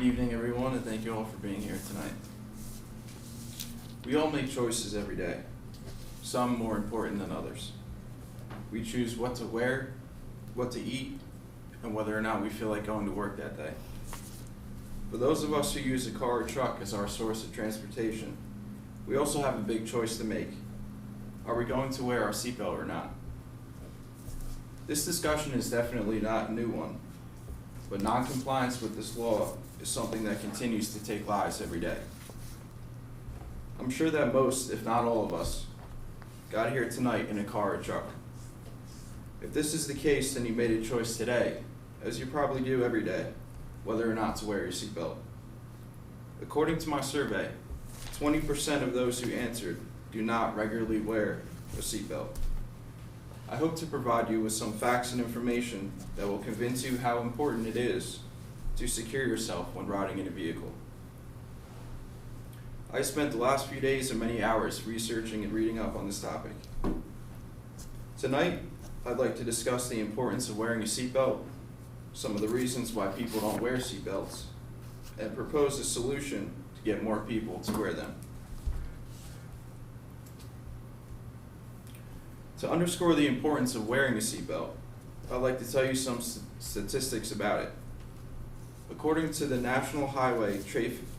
Good evening, everyone, and thank you all for being here tonight. We all make choices every day, some more important than others. We choose what to wear, what to eat, and whether or not we feel like going to work that day. For those of us who use a car or truck as our source of transportation, we also have a big choice to make. Are we going to wear our seatbelt or not? This discussion is definitely not a new one, but non-compliance with this law is something that continues to take lives every day. I'm sure that most, if not all of us, got here tonight in a car or truck. If this is the case, then you made a choice today, as you probably do every day, whether or not to wear your seatbelt. According to my survey, 20% of those who answered do not regularly wear a seatbelt. I hope to provide you with some facts and information that will convince you how important it is to secure yourself when riding in a vehicle. I spent the last few days and many hours researching and reading up on this topic. Tonight, I'd like to discuss the importance of wearing a seatbelt, some of the reasons why people don't wear seatbelts, and propose a solution to get more people to wear them. To underscore the importance of wearing a seatbelt, I'd like to tell you some statistics about it. According to the National Highway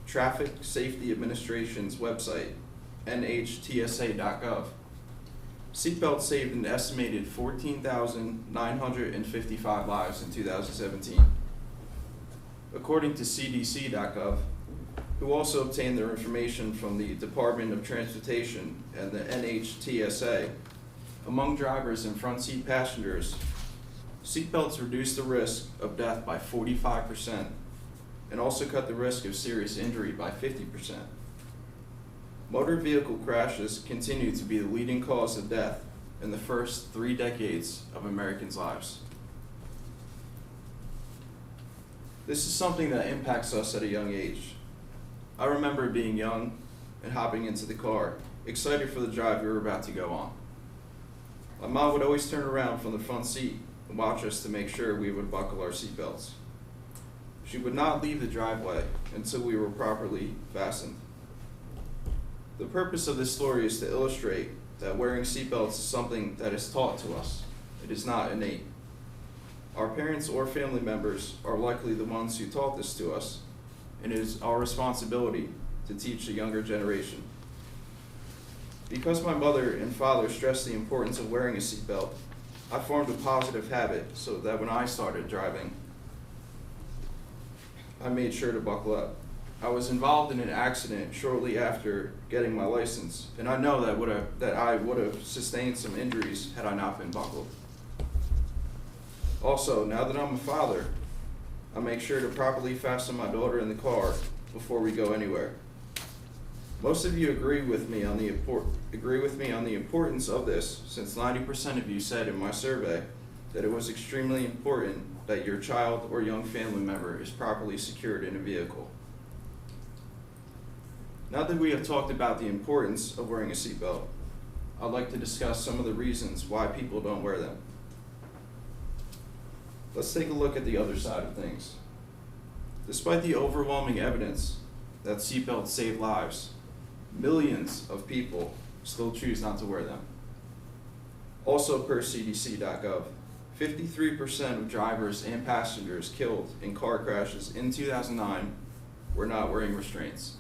Traffic Safety Administration's website, NHTSA.gov, seatbelts saved an estimated 14,955 lives in 2017. According to CDC.gov, who also obtained their information from the Department of Transportation and the NHTSA, among drivers and front seat passengers, seatbelts reduce the risk of death by 45% and also cut the risk of serious injury by 50%. Motor vehicle crashes continue to be the leading cause of death in the first 3 decades of Americans' lives. This is something that impacts us at a young age. I remember being young and hopping into the car, excited for the drive we were about to go on. My mom would always turn around from the front seat and watch us to make sure we would buckle our seatbelts. She would not leave the driveway until we were properly fastened. The purpose of this story is to illustrate that wearing seatbelts is something that is taught to us. It is not innate. Our parents or family members are likely the ones who taught this to us, and it is our responsibility to teach the younger generation. Because my mother and father stressed the importance of wearing a seatbelt, I formed a positive habit so that when I started driving, I made sure to buckle up. I was involved in an accident shortly after getting my license, and I know that I would have sustained some injuries had I not been buckled. Also, now that I'm a father, I make sure to properly fasten my daughter in the car before we go anywhere. Most of you agree with me on the importance of this, since 90% of you said in my survey that it was extremely important that your child or young family member is properly secured in a vehicle. Now that we have talked about the importance of wearing a seatbelt, I'd like to discuss some of the reasons why people don't wear them. Let's take a look at the other side of things. Despite the overwhelming evidence that seatbelts save lives, millions of people still choose not to wear them. Also per CDC.gov, 53% of drivers and passengers killed in car crashes in 2009 were not wearing restraints.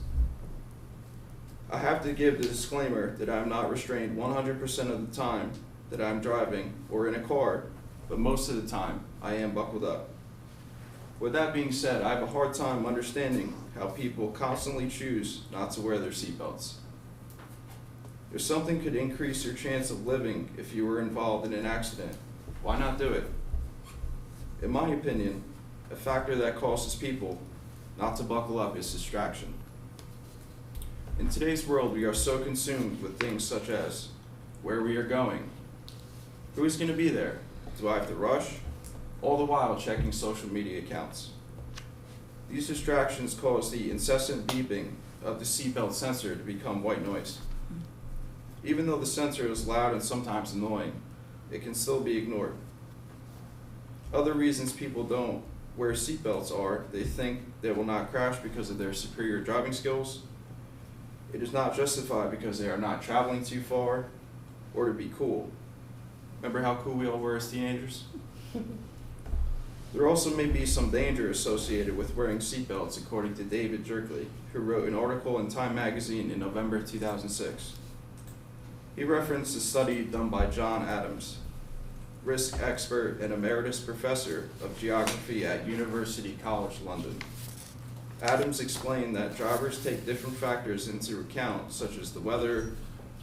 I have to give the disclaimer that I'm not restrained 100% of the time that I'm driving or in a car, but most of the time I am buckled up. With that being said, I have a hard time understanding how people constantly choose not to wear their seatbelts. If something could increase your chance of living if you were involved in an accident, why not do it? In my opinion, a factor that causes people not to buckle up is distraction. In today's world, we are so consumed with things such as where we are going, who is going to be there, do I have to rush, all the while checking social media accounts. These distractions cause the incessant beeping of the seatbelt sensor to become white noise. Even though the sensor is loud and sometimes annoying, it can still be ignored. Other reasons people don't wear seatbelts are, they think they will not crash because of their superior driving skills. It is not justified because they are not traveling too far or to be cool. Remember how cool we all were as teenagers? There also may be some danger associated with wearing seatbelts, according to David Jerkley, who wrote an article in Time magazine in November 2006. He referenced a study done by John Adams, risk expert and emeritus professor of geography at University College London. Adams explained that drivers take different factors into account, such as the weather,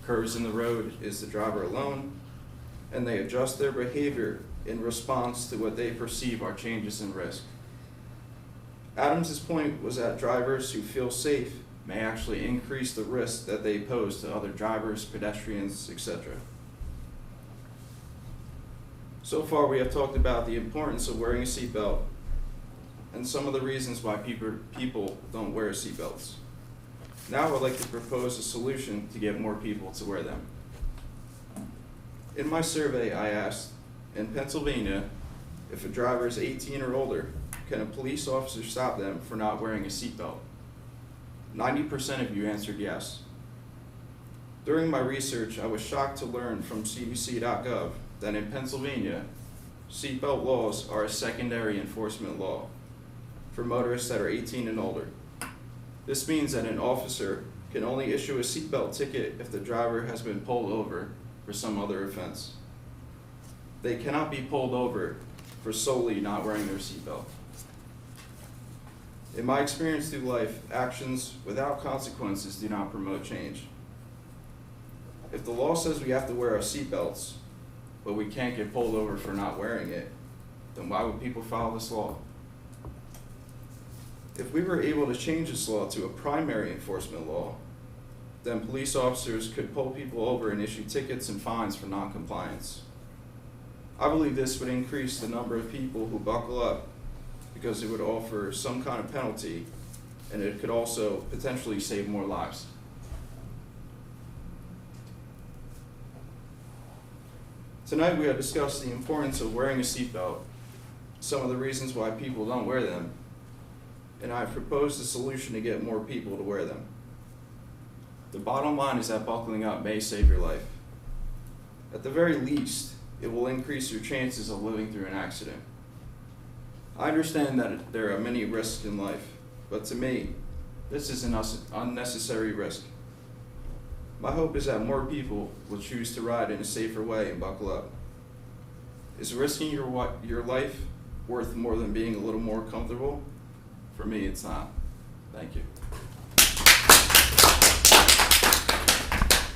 curves in the road, is the driver alone, and they adjust their behavior in response to what they perceive are changes in risk. Adams's point was that drivers who feel safe may actually increase the risk that they pose to other drivers, pedestrians, etc. So far, we have talked about the importance of wearing a seatbelt and some of the reasons why people don't wear seatbelts. Now I'd like to propose a solution to get more people to wear them. In my survey, I asked, in Pennsylvania, if a driver is 18 or older, can a police officer stop them for not wearing a seatbelt? 90% of you answered yes. During my research, I was shocked to learn from cdc.gov that in Pennsylvania, seatbelt laws are a secondary enforcement law for motorists that are 18 and older. This means that an officer can only issue a seatbelt ticket if the driver has been pulled over for some other offense. They cannot be pulled over for solely not wearing their seatbelt. In my experience through life, actions without consequences do not promote change. If the law says we have to wear our seatbelts, but we can't get pulled over for not wearing it, then why would people follow this law? If we were able to change this law to a primary enforcement law, then police officers could pull people over and issue tickets and fines for non-compliance. I believe this would increase the number of people who buckle up because it would offer some kind of penalty, and it could also potentially save more lives. Tonight we have discussed the importance of wearing a seatbelt, some of the reasons why people don't wear them, and I have proposed a solution to get more people to wear them. The bottom line is that buckling up may save your life. At the very least, it will increase your chances of living through an accident. I understand that there are many risks in life, but to me, this is an unnecessary risk. My hope is that more people will choose to ride in a safer way and buckle up. Is risking your life worth more than being a little more comfortable? For me, it's not. Thank you.